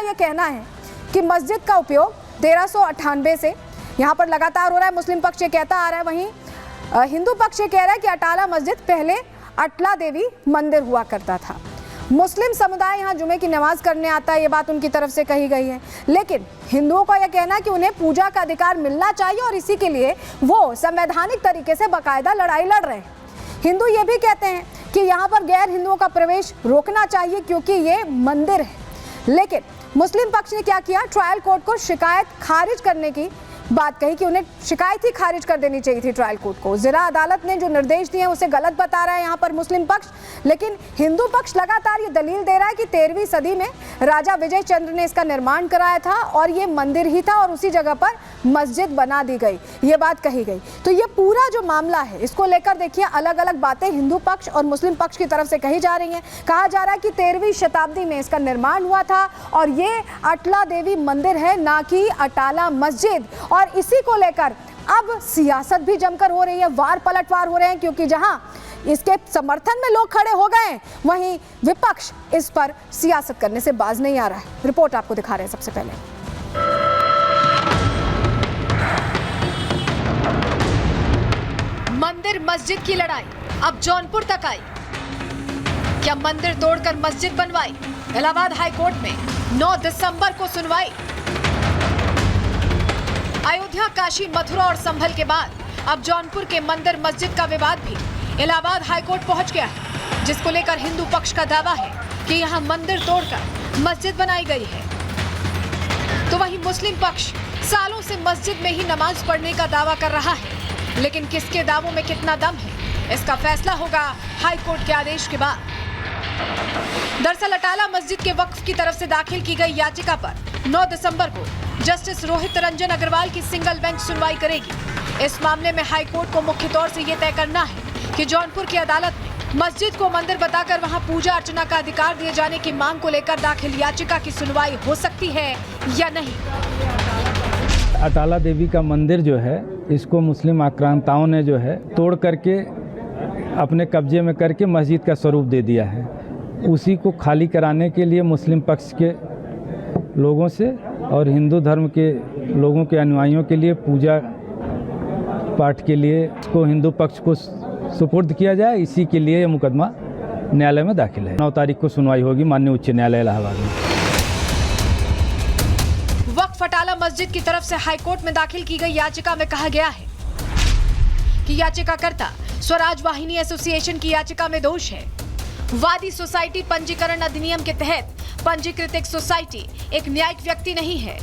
यह कहना है कि मस्जिद का उपयोग 1398 से यहाँ पर लगातार हो रहा है। मुस्लिम पक्ष ये कहता आ रहा है, वहीं हिंदू पक्ष ये कह रहा है कि अटाला मस्जिद पहले अटला देवी मंदिर हुआ करता था। मुस्लिम समुदाय यहाँ जुमे की नमाज करने आता है, ये बात उनकी तरफ से कही गई है। लेकिन हिंदुओं का यह कहना है कि उन्हें पूजा का अधिकार मिलना चाहिए और इसी के लिए वो संवैधानिक तरीके से बाकायदा लड़ाई लड़ रहे हैं। हिंदू ये भी कहते हैं कि यहाँ पर गैर हिंदुओं का प्रवेश रोकना चाहिए क्योंकि ये मंदिर है। लेकिन मुस्लिम पक्ष ने क्या किया, ट्रायल कोर्ट को शिकायत खारिज करने की बात कही कि उन्हें शिकायत ही खारिज कर देनी चाहिए थी ट्रायल कोर्ट को। जिला अदालत ने जो निर्देश दिए हैं उसे गलत बता रहा है यहाँ पर मुस्लिम पक्ष। लेकिन हिंदू पक्ष लगातार ये दलील दे रहा है कि 13वीं सदी में राजा विजय चंद्र ने इसका निर्माण कराया था और ये मंदिर ही था और उसी जगह पर मस्जिद बना दी गई, ये बात कही गई। तो ये पूरा जो मामला है इसको लेकर देखिए अलग अलग बातें हिंदू पक्ष और मुस्लिम पक्ष की तरफ से कही जा रही हैं। कहा जा रहा है कि 13वीं शताब्दी में इसका निर्माण हुआ था और ये अटला देवी मंदिर है, ना कि अटाला मस्जिद। और इसी को लेकर अब सियासत भी जमकर हो रही है, वार पलटवार हो रहे हैं, क्योंकि जहां इसके समर्थन में लोग खड़े हो गए वहीं विपक्ष इस पर सियासत करने से बाज नहीं आ रहा है। रिपोर्ट आपको दिखा रहे हैं सबसे पहले। मंदिर मस्जिद की लड़ाई अब जौनपुर तक आई। क्या मंदिर तोड़कर मस्जिद बनवाई? इलाहाबाद हाईकोर्ट में 9 दिसंबर को सुनवाई। अयोध्या, काशी, मथुरा और संभल के बाद अब जौनपुर के मंदिर मस्जिद का विवाद भी इलाहाबाद हाईकोर्ट पहुंच गया है, जिसको लेकर हिंदू पक्ष का दावा है कि यहां मंदिर तोड़कर मस्जिद बनाई गई है। तो वहीं मुस्लिम पक्ष सालों से मस्जिद में ही नमाज पढ़ने का दावा कर रहा है। लेकिन किसके दावों में कितना दम है, इसका फैसला होगा हाईकोर्ट के आदेश के बाद। दरअसल अटाला मस्जिद के वक्फ की तरफ से दाखिल की गई याचिका पर 9 दिसंबर को जस्टिस रोहित रंजन अग्रवाल की सिंगल बेंच सुनवाई करेगी। इस मामले में हाईकोर्ट को मुख्य तौर से ये तय करना है कि जौनपुर की अदालत में मस्जिद को मंदिर बताकर वहां पूजा अर्चना का अधिकार दिए जाने की मांग को लेकर दाखिल याचिका की सुनवाई हो सकती है या नहीं। अटाला देवी का मंदिर जो है, इसको मुस्लिम आक्रांताओं ने जो है तोड़ करके अपने कब्जे में करके मस्जिद का स्वरूप दे दिया है। उसी को खाली कराने के लिए मुस्लिम पक्ष के लोगों से और हिंदू धर्म के लोगों के अनुयायियों के लिए पूजा पाठ के लिए इसको हिंदू पक्ष को सुपुर्द किया जाए, इसी के लिए ये मुकदमा न्यायालय में दाखिल है। 9 तारीख को सुनवाई होगी माननीय उच्च न्यायालय इलाहाबाद में। वक्फ अटाला मस्जिद की तरफ से हाईकोर्ट में दाखिल की गई याचिका में कहा गया है कि याचिकाकर्ता स्वराज वाहिनी एसोसिएशन की याचिका में दोष है। वादी सोसाइटी पंजीकरण अधिनियम के तहत पंजीकृत एक सोसाइटी एक न्यायिक व्यक्ति नहीं है।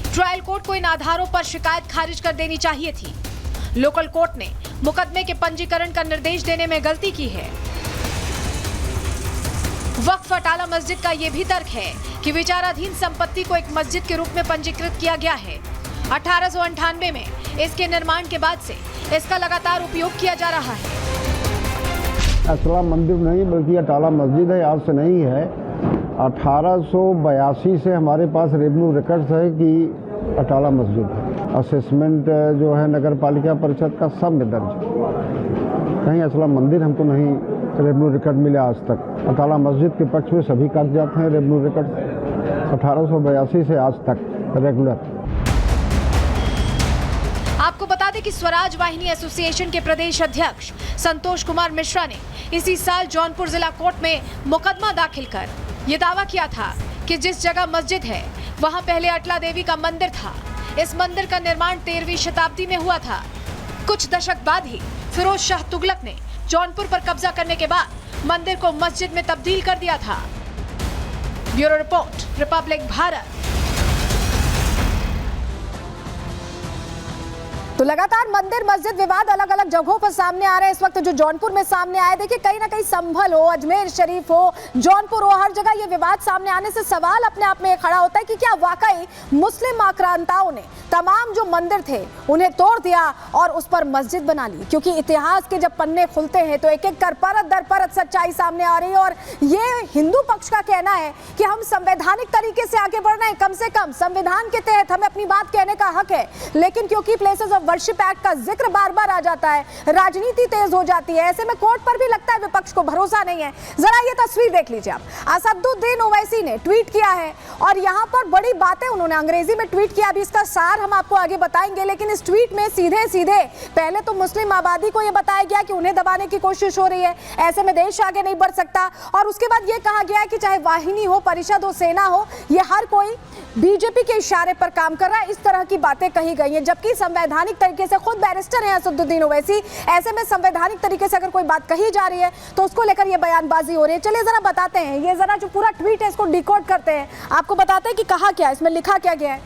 ट्रायल कोर्ट को इन आधारों पर शिकायत खारिज कर देनी चाहिए थी। लोकल कोर्ट ने मुकदमे के पंजीकरण का निर्देश देने में गलती की है। वक्फ अटाला मस्जिद का यह भी तर्क है कि विचाराधीन संपत्ति को एक मस्जिद के रूप में पंजीकृत किया गया है। 1898 में इसके निर्माण के बाद से इसका लगातार उपयोग किया जा रहा है। अटला मंदिर नहीं बल्कि अटाला मस्जिद है, आज से नहीं है। 1882 से हमारे पास रेवेन्यू रिकॉर्ड्स है कि अटाला मस्जिद है। असेसमेंट जो है नगर पालिका परिषद का सब में दर्ज है। कहीं अटला मंदिर हमको नहीं रेवेन्यू रिकॉर्ड मिले आज तक। अटाला मस्जिद के पक्ष में सभी कागजात हैं रेवेन्यू रिकॉर्ड 1882 से आज तक रेगुलर। आपको बता दें कि स्वराज वाहिनी एसोसिएशन के प्रदेश अध्यक्ष संतोष कुमार मिश्रा ने इसी साल जौनपुर जिला कोर्ट में मुकदमा दाखिल कर ये दावा किया था कि जिस जगह मस्जिद है वहां पहले अटला देवी का मंदिर था। इस मंदिर का निर्माण 13वीं शताब्दी में हुआ था। कुछ दशक बाद ही फिरोज शाह तुगलक ने जौनपुर पर कब्जा करने के बाद मंदिर को मस्जिद में तब्दील कर दिया था। Bureau report, Republic Bharat. तो लगातार मंदिर मस्जिद विवाद अलग अलग जगहों पर सामने आ रहे हैं। इस वक्त जो जौनपुर में सामने आए, देखिए कहीं ना कहीं संभल हो, अजमेर शरीफ हो, जौनपुर हो, हर जगह ये विवाद सामने आने से सवाल अपने आप में खड़ा होता है कि क्या वाकई मुस्लिम आक्रांताओं ने तमाम जो मंदिर थे उन्हें तोड़ दिया और उस पर मस्जिद बना ली। क्योंकि इतिहास के जब पन्ने खुलते हैं तो एक एक कर परत दर परत सच्चाई सामने आ रही है। और ये हिंदू पक्ष का कहना है कि हम संवैधानिक तरीके से आगे बढ़ रहे हैं, कम से कम संविधान के तहत हमें अपनी बात कहने का हक है। लेकिन क्योंकि प्लेसेस ऑफ वर्शिप एक्ट का जिक्र बार बार आ जाता है, राजनीति तेज हो जाती है। ऐसे में कोर्ट पर भी लगता है विपक्ष को भरोसा नहीं है। जरा ये तस्वीर देख लीजिए आप, असदुद्दीन ओवैसी ने ट्वीट किया है और यहाँ पर बड़ी बातें उन्होंने अंग्रेजी में ट्वीट किया। अभी इसका सार हम आपको आगे बताएंगे, लेकिन इस ट्वीट में सीधे सीधे पहले तो मुस्लिम आबादी को यह बताया गया कि उन्हें दबाने की कोशिश हो रही है, ऐसे में देश आगे नहीं बढ़ सकता। और उसके बाद यह कहा गया है कि चाहे वाहिनी हो, परिषद हो, सेना हो, ये हर कोई बीजेपी के इशारे पर काम कर रहा है। इस तरह की बातें कही गई हैं, जबकि संवैधानिक तरीके से खुद बैरिस्टर हैं असदुद्दीन ओवैसी। ऐसे में संवैधानिक तरीके से अगर कोई बात कही जा रही है तो उसको लेकर ये बयानबाजी हो रही है। चलिए जरा बताते हैं, ये जरा जो पूरा ट्वीट है इसको डिकोड करते हैं, आपको बताते हैं कि कहा क्या है, इसमें लिखा क्या गया है।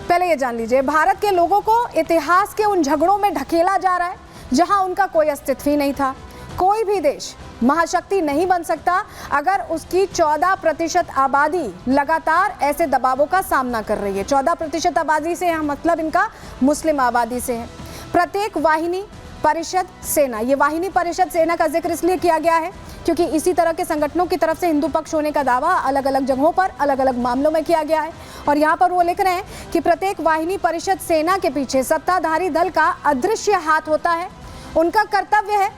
पहले ये जान लीजिए, भारत के लोगों को इतिहास के उन झगड़ों में ढकेला जा रहा है जहां उनका कोई अस्तित्व ही नहीं था। कोई भी देश महाशक्ति नहीं बन सकता अगर उसकी 14% आबादी लगातार ऐसे दबावों का सामना कर रही है। 14% आबादी से यहाँ मतलब इनका मुस्लिम आबादी से है। प्रत्येक वाहिनी, परिषद, सेना, ये वाहिनी, परिषद, सेना का जिक्र इसलिए किया गया है क्योंकि इसी तरह के संगठनों की तरफ से हिंदू पक्ष होने का दावा अलग अलग जगहों पर अलग अलग मामलों में किया गया है। और यहाँ पर वो लिख रहे हैं कि प्रत्येक वाहिनी, परिषद, सेना के पीछे सत्ताधारी दल का अदृश्य हाथ होता है। उनका कर्तव्य है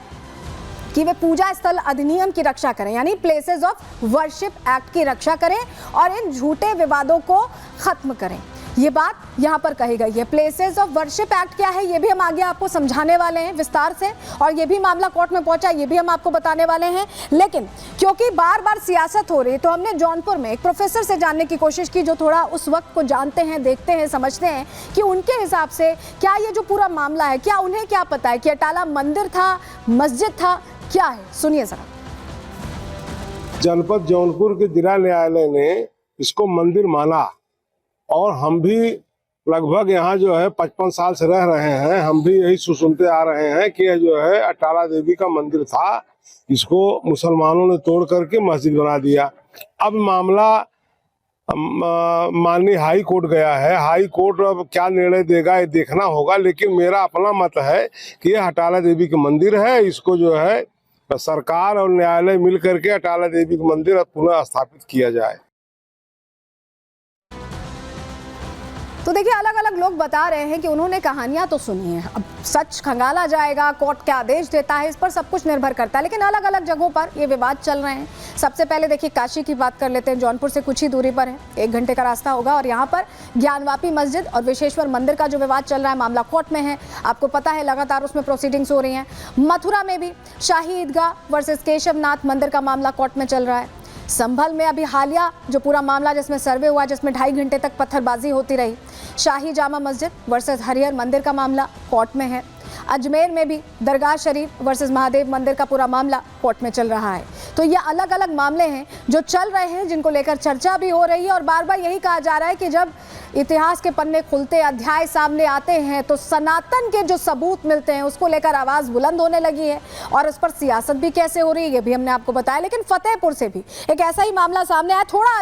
कि वे पूजा स्थल अधिनियम की रक्षा करें, यानी प्लेसेस ऑफ वर्शिप एक्ट की रक्षा करें और इन झूठे विवादों को खत्म करें। ये बात यहाँ पर कही गई है। प्लेसेस ऑफ वर्शिप एक्ट क्या है ये भी हम आगे आपको समझाने वाले हैं विस्तार से, और ये भी मामला कोर्ट में पहुंचा, ये भी हम आपको बताने वाले हैं। लेकिन क्योंकि बार बार सियासत हो रही है तो हमने जौनपुर में एक प्रोफेसर से जानने की कोशिश की जो थोड़ा उस वक्त को जानते हैं, देखते हैं, समझते हैं कि उनके हिसाब से क्या ये जो पूरा मामला है, क्या उन्हें क्या पता है कि अटाला मंदिर था, मस्जिद था, क्या है, सुनिए जरा। जनपद जौनपुर के जिला न्यायालय ने इसको मंदिर माना और हम भी लगभग यहाँ जो है 55 साल से रह रहे हैं, हम भी यही सुनते आ रहे हैं कि यह जो है अटाला देवी का मंदिर था, इसको मुसलमानों ने तोड़ करके मस्जिद बना दिया। अब मामला माननीय हाई कोर्ट गया है, हाई कोर्ट अब क्या निर्णय देगा ये देखना होगा, लेकिन मेरा अपना मत है कि यह अटाला देवी का मंदिर है, इसको जो है सरकार और न्यायालय मिल करके अटाला देवी का मंदिर पुनः स्थापित किया जाए। तो देखिए, अलग अलग लोग बता रहे हैं कि उन्होंने कहानियां तो सुनी है, अब सच खंगाला जाएगा, कोर्ट क्या आदेश देता है, इस पर सब कुछ निर्भर करता है। लेकिन अलग अलग जगहों पर ये विवाद चल रहे हैं। सबसे पहले देखिए काशी की बात कर लेते हैं, जौनपुर से कुछ ही दूरी पर है, 1 घंटे का रास्ता होगा। और यहाँ पर ज्ञानवापी मस्जिद और विश्वेश्वर मंदिर का जो विवाद चल रहा है, मामला कोर्ट में है, आपको पता है, लगातार उसमें प्रोसीडिंग्स हो रही हैं। मथुरा में भी शाही ईदगाह वर्सेस केशवनाथ मंदिर का मामला कोर्ट में चल रहा है। संभल में अभी हालिया जो पूरा मामला जिसमें सर्वे हुआ, जिसमें 2.5 घंटे तक पत्थरबाजी होती रही, शाही जामा मस्जिद वर्सेस हरिहर मंदिर का मामला कोर्ट में है। अजमेर में भी दरगाह शरीफ वर्सेस महादेव मंदिर का पूरा मामला कोर्ट में चल रहा है। तो ये अलग अलग मामले हैं जो चल रहे हैं, जिनको लेकर चर्चा भी हो रही है। और बार बार यही कहा जा रहा है कि जब इतिहास के पन्ने खुलते, अध्याय सामने आते हैं, तो सनातन के जो सबूत मिलते हैं उसको लेकर आवाज़ बुलंद होने लगी है। और इस पर सियासत भी कैसे हो रही है ये भी हमने आपको बताया। लेकिन फतेहपुर से भी एक ऐसा ही मामला सामने आया, थोड़ा